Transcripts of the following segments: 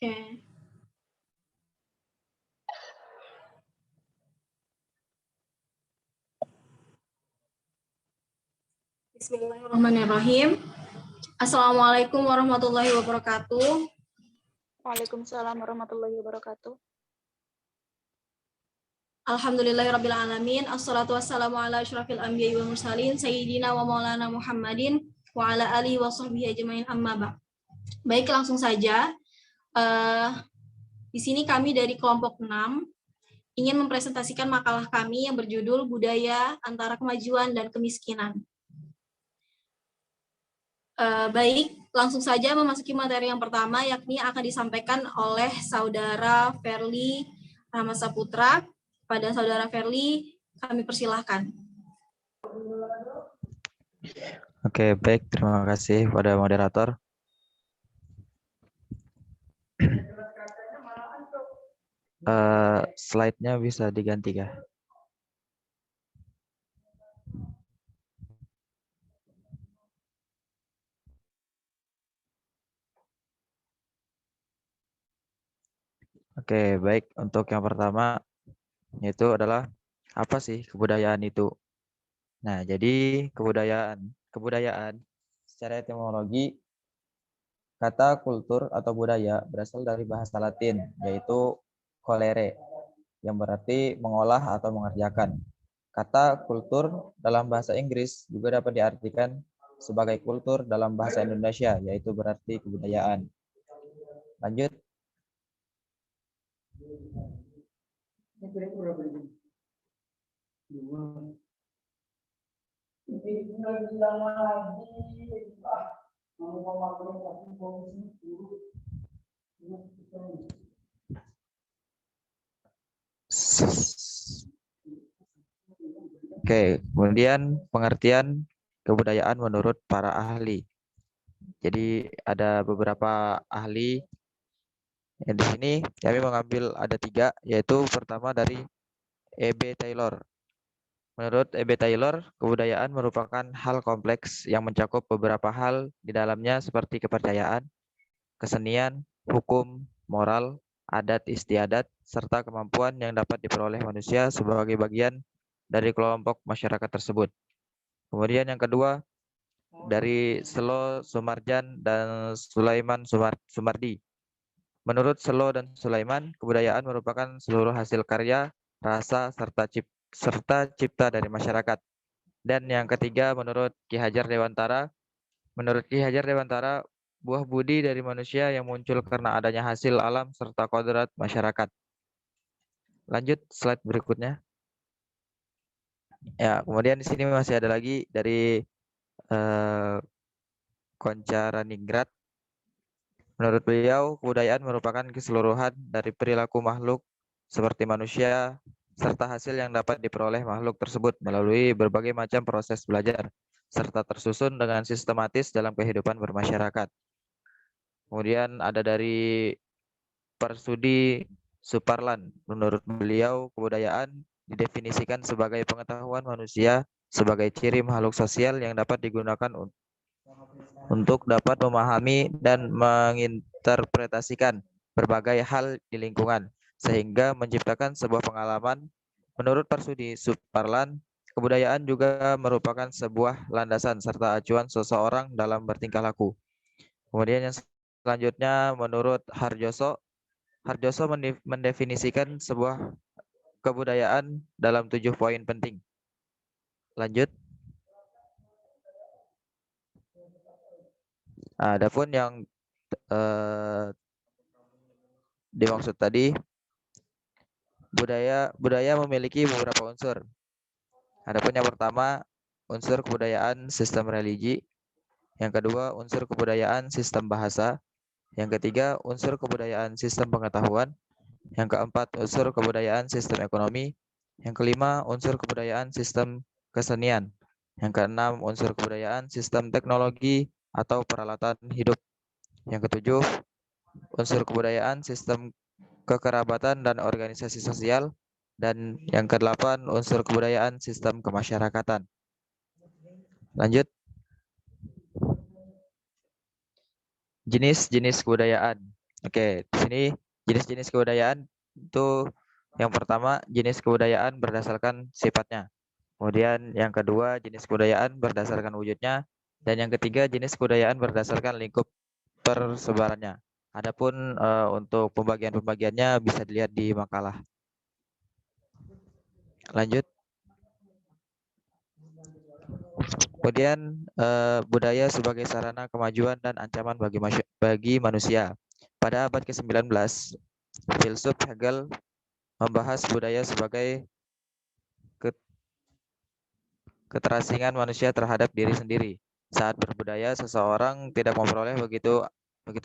Oke. Bismillahirrahmanirrahim. Assalamualaikum warahmatullahi wabarakatuh. Waalaikumsalam warahmatullahi wabarakatuh. Alhamdulillahirabbil alamin. Assalatu wassalamu ala asyrafil anbiya'i wal mursalin sayyidina wa maulana Muhammadin wa ala alihi wa sahbihi ajmain amma ba'd. Baik, langsung saja. Di sini kami dari kelompok 6 ingin mempresentasikan makalah kami yang berjudul Budaya Antara Kemajuan dan Kemiskinan. Baik, langsung saja memasuki materi yang pertama, yakni akan disampaikan oleh Saudara Ferly Rahmat Saputra. Pada Saudara Ferly, kami persilahkan. Oke, baik. Terima kasih pada moderator. Slide-nya bisa diganti, kah? Oke, baik. Untuk yang pertama, yaitu adalah apa sih kebudayaan itu? Nah, jadi kebudayaan secara etimologi, kata kultur atau budaya berasal dari bahasa Latin, yaitu colere, yang berarti mengolah atau mengerjakan. Kata kultur dalam bahasa Inggris juga dapat diartikan sebagai kultur dalam bahasa Indonesia, yaitu berarti kebudayaan. Lanjut. Oke, kemudian pengertian kebudayaan menurut para ahli. Jadi ada beberapa ahli. Yang di sini kami mengambil ada 3, yaitu pertama dari E.B. Taylor. Menurut E.B. Taylor, kebudayaan merupakan hal kompleks yang mencakup beberapa hal di dalamnya seperti kepercayaan, kesenian, hukum, moral, adat istiadat, serta kemampuan yang dapat diperoleh manusia sebagai bagian dari kelompok masyarakat tersebut. Kemudian yang kedua, dari Selo Sumarjan dan Sulaiman Sumardi. Menurut Selo dan Sulaiman, kebudayaan merupakan seluruh hasil karya, rasa, serta cipta dari masyarakat. Dan yang ketiga, menurut Ki Hajar Dewantara, buah budi dari manusia yang muncul karena adanya hasil alam serta kodrat masyarakat. Lanjut slide berikutnya. Ya, kemudian di sini masih ada lagi dari Koncaraningrat. Menurut beliau, kebudayaan merupakan keseluruhan dari perilaku makhluk seperti manusia, serta hasil yang dapat diperoleh makhluk tersebut melalui berbagai macam proses belajar, serta tersusun dengan sistematis dalam kehidupan bermasyarakat. Kemudian ada dari Persudi Suparlan. Menurut beliau, kebudayaan didefinisikan sebagai pengetahuan manusia sebagai ciri makhluk sosial yang dapat digunakan untuk dapat memahami dan menginterpretasikan berbagai hal di lingkungan, sehingga menciptakan sebuah pengalaman. Menurut Persudi Suparlan, kebudayaan juga merupakan sebuah landasan serta acuan seseorang dalam bertingkah laku. Kemudian yang selanjutnya, menurut Harjoso mendefinisikan sebuah kebudayaan dalam 7 poin penting. Lanjut. Adapun yang dimaksud tadi, budaya memiliki beberapa unsur. Adapun yang pertama, unsur kebudayaan sistem religi. Yang kedua, unsur kebudayaan sistem bahasa. Yang ketiga, unsur kebudayaan sistem pengetahuan. Yang keempat, unsur kebudayaan sistem ekonomi. Yang kelima, unsur kebudayaan sistem kesenian. Yang keenam, unsur kebudayaan sistem teknologi atau peralatan hidup. Yang ketujuh, unsur kebudayaan sistem kekerabatan dan organisasi sosial. Dan yang kedelapan, unsur kebudayaan sistem kemasyarakatan. Lanjut. Jenis-jenis kebudayaan. Oke, di sini jenis-jenis kebudayaan itu yang pertama jenis kebudayaan berdasarkan sifatnya. Kemudian yang kedua jenis kebudayaan berdasarkan wujudnya. Dan yang ketiga jenis kebudayaan berdasarkan lingkup persebarannya. Adapun untuk pembagian-pembagiannya bisa dilihat di makalah. Lanjut. Kemudian budaya sebagai sarana kemajuan dan ancaman bagi manusia. Pada abad ke-19, filsuf Hegel membahas budaya sebagai keterasingan manusia terhadap diri sendiri. Saat berbudaya, seseorang tidak memperoleh begitu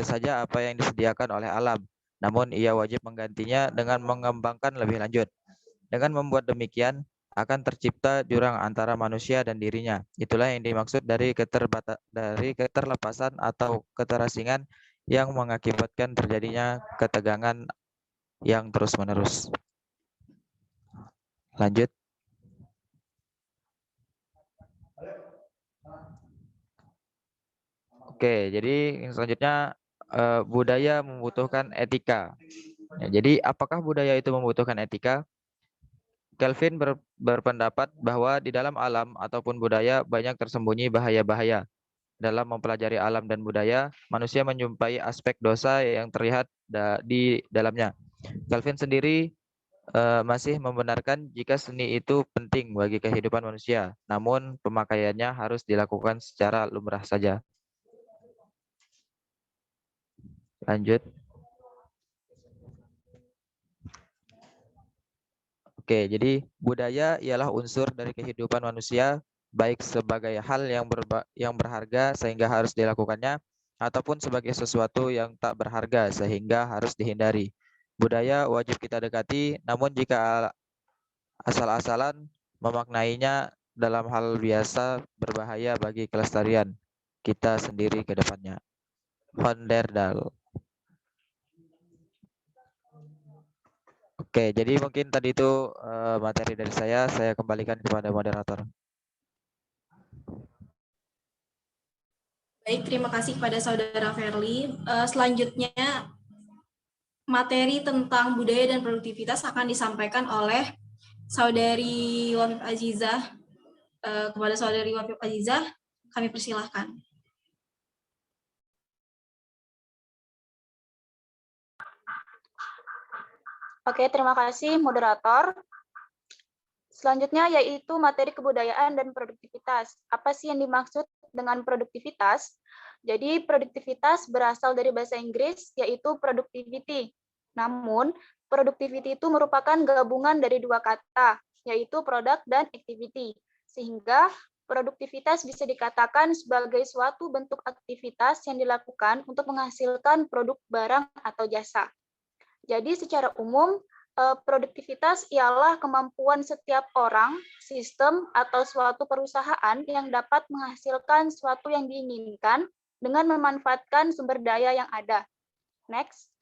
saja apa yang disediakan oleh alam, namun ia wajib menggantinya dengan mengembangkan lebih lanjut. Dengan membuat demikian, akan tercipta jurang antara manusia dan dirinya. Itulah yang dimaksud dari keterlepasan atau keterasingan yang mengakibatkan terjadinya ketegangan yang terus-menerus. Lanjut. Oke, jadi yang selanjutnya budaya membutuhkan etika. Ya, jadi apakah budaya itu membutuhkan etika? Kelvin berpendapat bahwa di dalam alam ataupun budaya banyak tersembunyi bahaya-bahaya. Dalam mempelajari alam dan budaya, manusia menjumpai aspek dosa yang terlihat di dalamnya. Kelvin sendiri masih membenarkan jika seni itu penting bagi kehidupan manusia, namun pemakaiannya harus dilakukan secara lumrah saja. Lanjut. Oke, jadi budaya ialah unsur dari kehidupan manusia, baik sebagai hal yang berharga sehingga harus dilakukannya, ataupun sebagai sesuatu yang tak berharga sehingga harus dihindari. Budaya wajib kita dekati, namun jika asal-asalan memaknainya dalam hal biasa berbahaya bagi kelestarian kita sendiri ke depannya. Van der Daal. Oke, jadi mungkin tadi itu materi dari saya kembalikan kepada moderator. Baik, terima kasih kepada Saudara Ferli. Selanjutnya, materi tentang budaya dan produktivitas akan disampaikan oleh Saudari Wafif Azizah. Kepada Saudari Wafif Azizah, kami persilahkan. Oke, terima kasih moderator. Selanjutnya yaitu materi kebudayaan dan produktivitas. Apa sih yang dimaksud dengan produktivitas? Jadi produktivitas berasal dari bahasa Inggris yaitu productivity. Namun, productivity itu merupakan gabungan dari dua kata, yaitu product dan activity. Sehingga produktivitas bisa dikatakan sebagai suatu bentuk aktivitas yang dilakukan untuk menghasilkan produk barang atau jasa. Jadi secara umum, produktivitas ialah kemampuan setiap orang, sistem, atau suatu perusahaan yang dapat menghasilkan sesuatu yang diinginkan dengan memanfaatkan sumber daya yang ada. Next.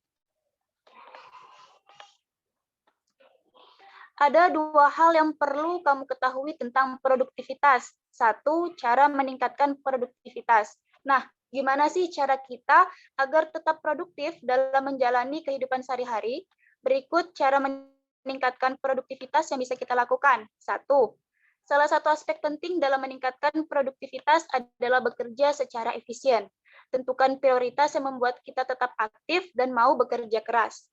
Ada dua hal yang perlu kamu ketahui tentang produktivitas. Satu, cara meningkatkan produktivitas. Nah, gimana sih cara kita agar tetap produktif dalam menjalani kehidupan sehari-hari? Berikut cara meningkatkan produktivitas yang bisa kita lakukan. Satu, salah satu aspek penting dalam meningkatkan produktivitas adalah bekerja secara efisien. Tentukan prioritas yang membuat kita tetap aktif dan mau bekerja keras.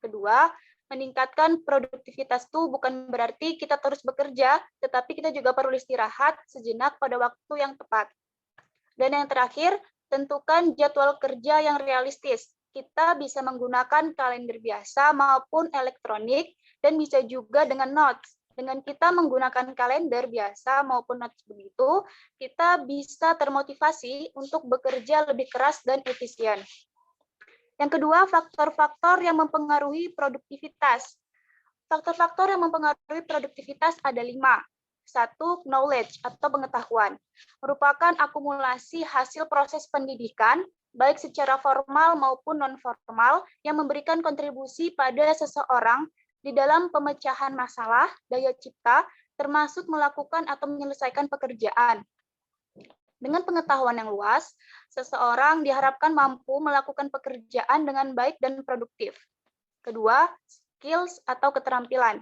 Kedua, meningkatkan produktivitas itu bukan berarti kita terus bekerja, tetapi kita juga perlu istirahat sejenak pada waktu yang tepat. Dan yang terakhir, tentukan jadwal kerja yang realistis. Kita bisa menggunakan kalender biasa maupun elektronik, dan bisa juga dengan notes. Dengan kita menggunakan kalender biasa maupun notes begitu, kita bisa termotivasi untuk bekerja lebih keras dan efisien. Yang kedua, faktor-faktor yang mempengaruhi produktivitas. Faktor-faktor yang mempengaruhi produktivitas ada 5. 1. Knowledge atau pengetahuan. Merupakan akumulasi hasil proses pendidikan, baik secara formal maupun non-formal, yang memberikan kontribusi pada seseorang di dalam pemecahan masalah, daya cipta, termasuk melakukan atau menyelesaikan pekerjaan. Dengan pengetahuan yang luas, seseorang diharapkan mampu melakukan pekerjaan dengan baik dan produktif. Kedua, skills atau keterampilan.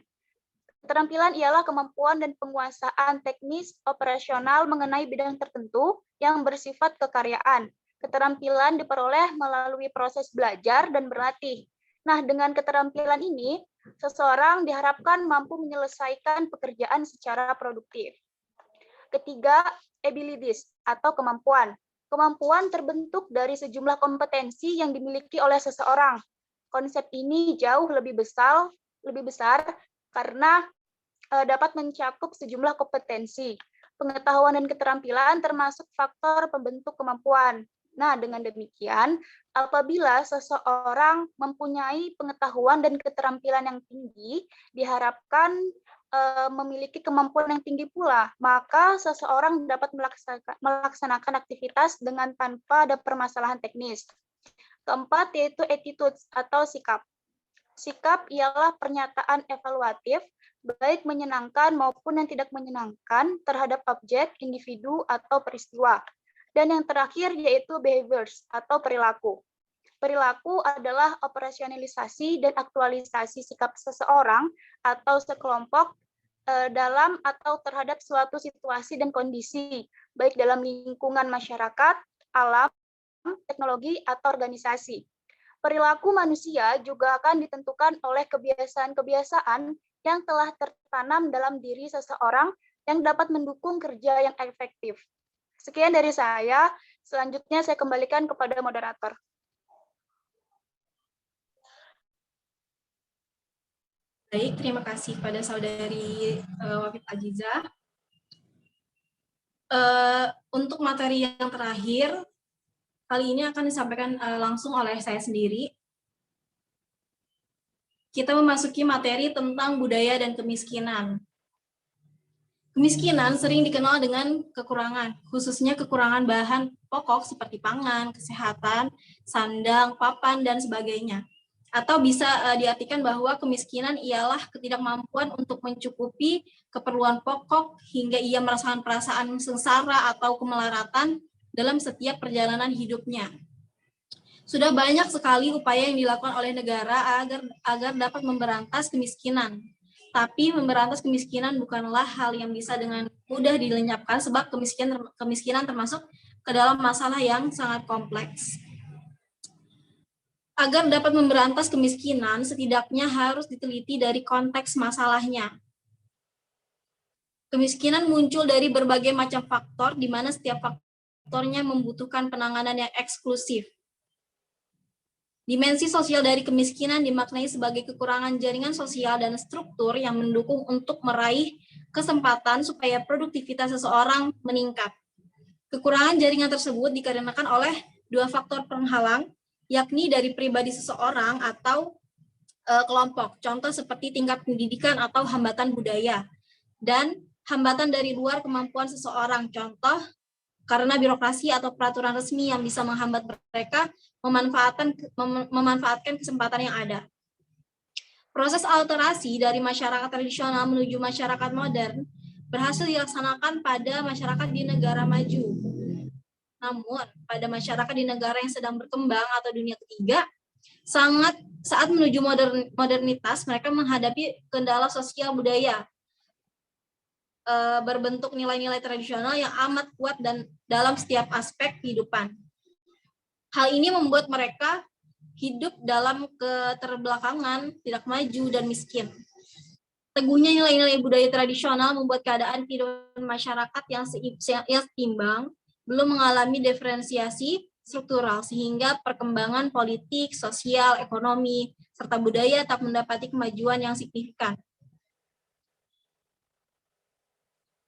Keterampilan ialah kemampuan dan penguasaan teknis operasional mengenai bidang tertentu yang bersifat kekaryaan. Keterampilan diperoleh melalui proses belajar dan berlatih. Nah, dengan keterampilan ini, seseorang diharapkan mampu menyelesaikan pekerjaan secara produktif. Ketiga, abilities atau kemampuan. Kemampuan terbentuk dari sejumlah kompetensi yang dimiliki oleh seseorang. Konsep ini jauh lebih besar karena dapat mencakup sejumlah kompetensi. Pengetahuan dan keterampilan termasuk faktor pembentuk kemampuan. Nah, dengan demikian, apabila seseorang mempunyai pengetahuan dan keterampilan yang tinggi, diharapkan memiliki kemampuan yang tinggi pula, maka seseorang dapat melaksanakan aktivitas dengan tanpa ada permasalahan teknis. Keempat, yaitu attitudes atau sikap. Sikap ialah pernyataan evaluatif, baik menyenangkan maupun yang tidak menyenangkan terhadap objek, individu, atau peristiwa. Dan yang terakhir yaitu behaviors atau perilaku. Perilaku adalah operasionalisasi dan aktualisasi sikap seseorang atau sekelompok dalam atau terhadap suatu situasi dan kondisi, baik dalam lingkungan masyarakat, alam, teknologi, atau organisasi. Perilaku manusia juga akan ditentukan oleh kebiasaan-kebiasaan yang telah tertanam dalam diri seseorang yang dapat mendukung kerja yang efektif. Sekian dari saya, selanjutnya saya kembalikan kepada moderator. Baik, terima kasih pada saudari Wafid Aziza. Untuk materi yang terakhir, kali ini akan disampaikan langsung oleh saya sendiri. Kita memasuki materi tentang budaya dan kemiskinan. Kemiskinan sering dikenal dengan kekurangan, khususnya kekurangan bahan pokok seperti pangan, kesehatan, sandang, papan, dan sebagainya. Atau bisa diartikan bahwa kemiskinan ialah ketidakmampuan untuk mencukupi keperluan pokok hingga ia merasakan perasaan sengsara atau kemelaratan dalam setiap perjalanan hidupnya. Sudah banyak sekali upaya yang dilakukan oleh negara agar dapat memberantas kemiskinan. Tapi memberantas kemiskinan bukanlah hal yang bisa dengan mudah dilenyapkan sebab kemiskinan termasuk ke dalam masalah yang sangat kompleks. Agar dapat memberantas kemiskinan, setidaknya harus diteliti dari konteks masalahnya. Kemiskinan muncul dari berbagai macam faktor, di mana setiap faktornya membutuhkan penanganan yang eksklusif. Dimensi sosial dari kemiskinan dimaknai sebagai kekurangan jaringan sosial dan struktur yang mendukung untuk meraih kesempatan supaya produktivitas seseorang meningkat. Kekurangan jaringan tersebut dikarenakan oleh dua faktor penghalang, yakni dari pribadi seseorang atau kelompok, contoh seperti tingkat pendidikan atau hambatan budaya, dan hambatan dari luar kemampuan seseorang, contoh karena birokrasi atau peraturan resmi yang bisa menghambat mereka memanfaatkan kesempatan yang ada. Proses alterasi dari masyarakat tradisional menuju masyarakat modern berhasil dilaksanakan pada masyarakat di negara maju. Namun, pada masyarakat di negara yang sedang berkembang atau dunia ketiga, saat menuju modernitas, mereka menghadapi kendala sosial budaya berbentuk nilai-nilai tradisional yang amat kuat dan dalam setiap aspek kehidupan. Hal ini membuat mereka hidup dalam keterbelakangan, tidak maju, dan miskin. Teguhnya nilai-nilai budaya tradisional membuat keadaan kehidupan masyarakat yang seimbang, belum mengalami diferensiasi struktural, sehingga perkembangan politik, sosial, ekonomi, serta budaya tak mendapati kemajuan yang signifikan.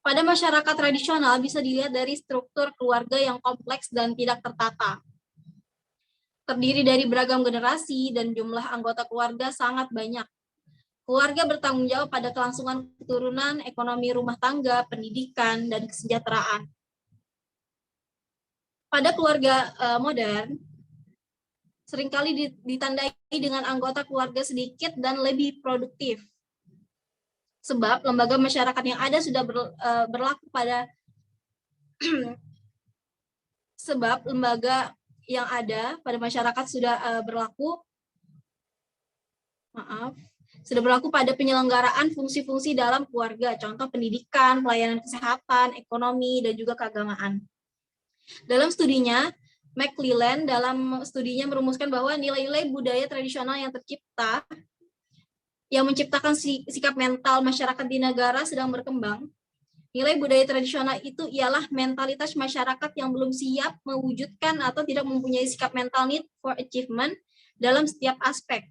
Pada masyarakat tradisional bisa dilihat dari struktur keluarga yang kompleks dan tidak tertata. Terdiri dari beragam generasi dan jumlah anggota keluarga sangat banyak. Keluarga bertanggung jawab pada kelangsungan keturunan, ekonomi rumah tangga, pendidikan, dan kesejahteraan. Pada keluarga modern, seringkali ditandai dengan anggota keluarga sedikit dan lebih produktif. Sebab lembaga masyarakat yang ada sudah berlaku pada sebab lembaga yang ada pada masyarakat sudah berlaku pada penyelenggaraan fungsi-fungsi dalam keluarga, contoh pendidikan, pelayanan kesehatan, ekonomi, dan juga keagamaan. Dalam studinya, McClelland dalam studinya merumuskan bahwa nilai-nilai budaya tradisional yang tercipta, yang menciptakan sikap mental masyarakat di negara sedang berkembang. Nilai budaya tradisional itu ialah mentalitas masyarakat yang belum siap mewujudkan atau tidak mempunyai sikap mental need for achievement dalam setiap aspek.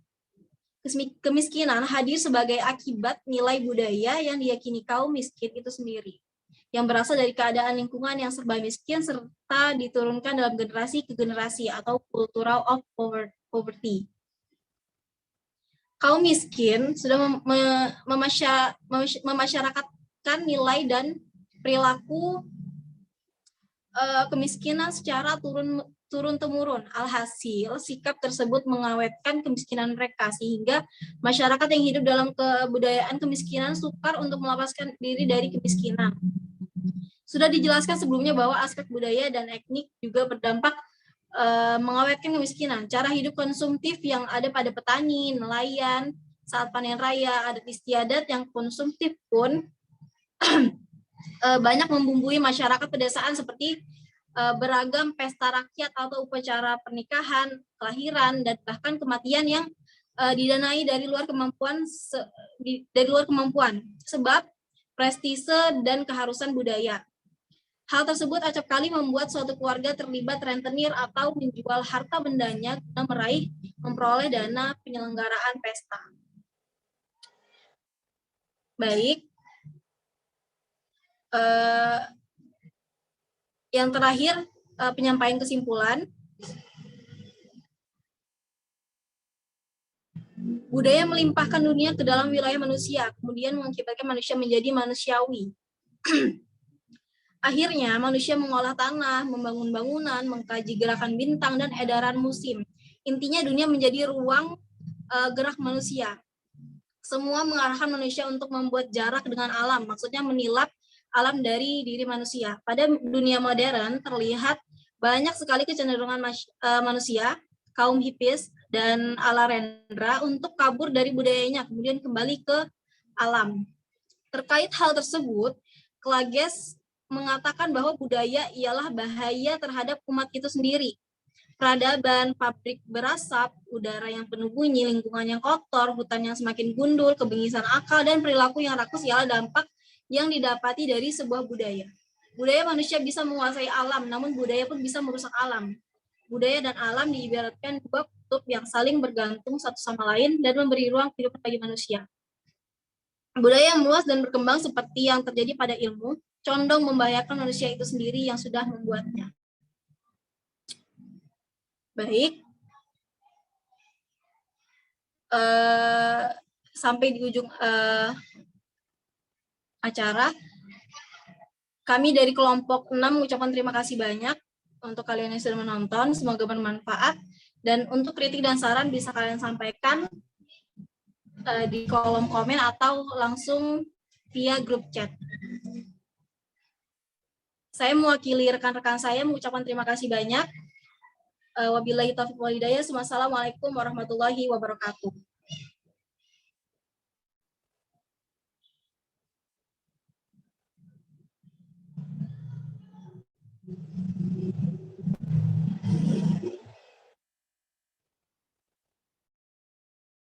Kemiskinan hadir sebagai akibat nilai budaya yang diyakini kaum miskin itu sendiri, yang berasal dari keadaan lingkungan yang serba miskin serta diturunkan dalam generasi ke generasi atau cultural of poverty. Kaum miskin sudah memasyarakatkan nilai dan perilaku kemiskinan secara turun-temurun. Alhasil, sikap tersebut mengawetkan kemiskinan mereka, sehingga masyarakat yang hidup dalam kebudayaan kemiskinan sukar untuk melepaskan diri dari kemiskinan. Sudah dijelaskan sebelumnya bahwa aspek budaya dan etnik juga berdampak mengawetkan kemiskinan. Cara hidup konsumtif yang ada pada petani, nelayan, saat panen raya, adat istiadat yang konsumtif pun banyak membumbui masyarakat pedesaan seperti beragam pesta rakyat atau upacara pernikahan, kelahiran, dan bahkan kematian yang didanai dari luar kemampuan sebab prestise dan keharusan budaya. Hal tersebut acap kali membuat suatu keluarga terlibat rentenir atau menjual harta bendanya guna memperoleh dana penyelenggaraan pesta. Baik. Yang terakhir, penyampaian kesimpulan. Budaya melimpahkan dunia ke dalam wilayah manusia, kemudian mengakibatkan manusia menjadi manusiawi. Akhirnya, manusia mengolah tanah, membangun bangunan, mengkaji gerakan bintang, dan edaran musim. Intinya, dunia menjadi ruang gerak manusia. Semua mengarahkan manusia untuk membuat jarak dengan alam, maksudnya menilap alam dari diri manusia. Pada dunia modern, terlihat banyak sekali kecenderungan manusia, kaum hippies, dan ala Rendra untuk kabur dari budayanya, kemudian kembali ke alam. Terkait hal tersebut, Klages mengatakan bahwa budaya ialah bahaya terhadap umat itu sendiri. Peradaban, pabrik berasap, udara yang penuh bunyi, lingkungan yang kotor, hutan yang semakin gundul, kebengisan akal, dan perilaku yang rakus ialah dampak yang didapati dari sebuah budaya. Budaya manusia bisa menguasai alam, namun budaya pun bisa merusak alam. Budaya dan alam diibaratkan dua kutub yang saling bergantung satu sama lain dan memberi ruang hidup bagi manusia. Budaya yang meluas dan berkembang seperti yang terjadi pada ilmu, condong membahayakan manusia itu sendiri yang sudah membuatnya. Baik. Sampai di ujung acara, kami dari kelompok 6 mengucapkan terima kasih banyak untuk kalian yang sudah menonton, semoga bermanfaat, dan untuk kritik dan saran bisa kalian sampaikan di kolom komen atau langsung via grup chat. Saya mewakili rekan-rekan saya mengucapkan terima kasih banyak. Wabillahi taufiq wal hidayah. Wassalamualaikum warahmatullahi wabarakatuh.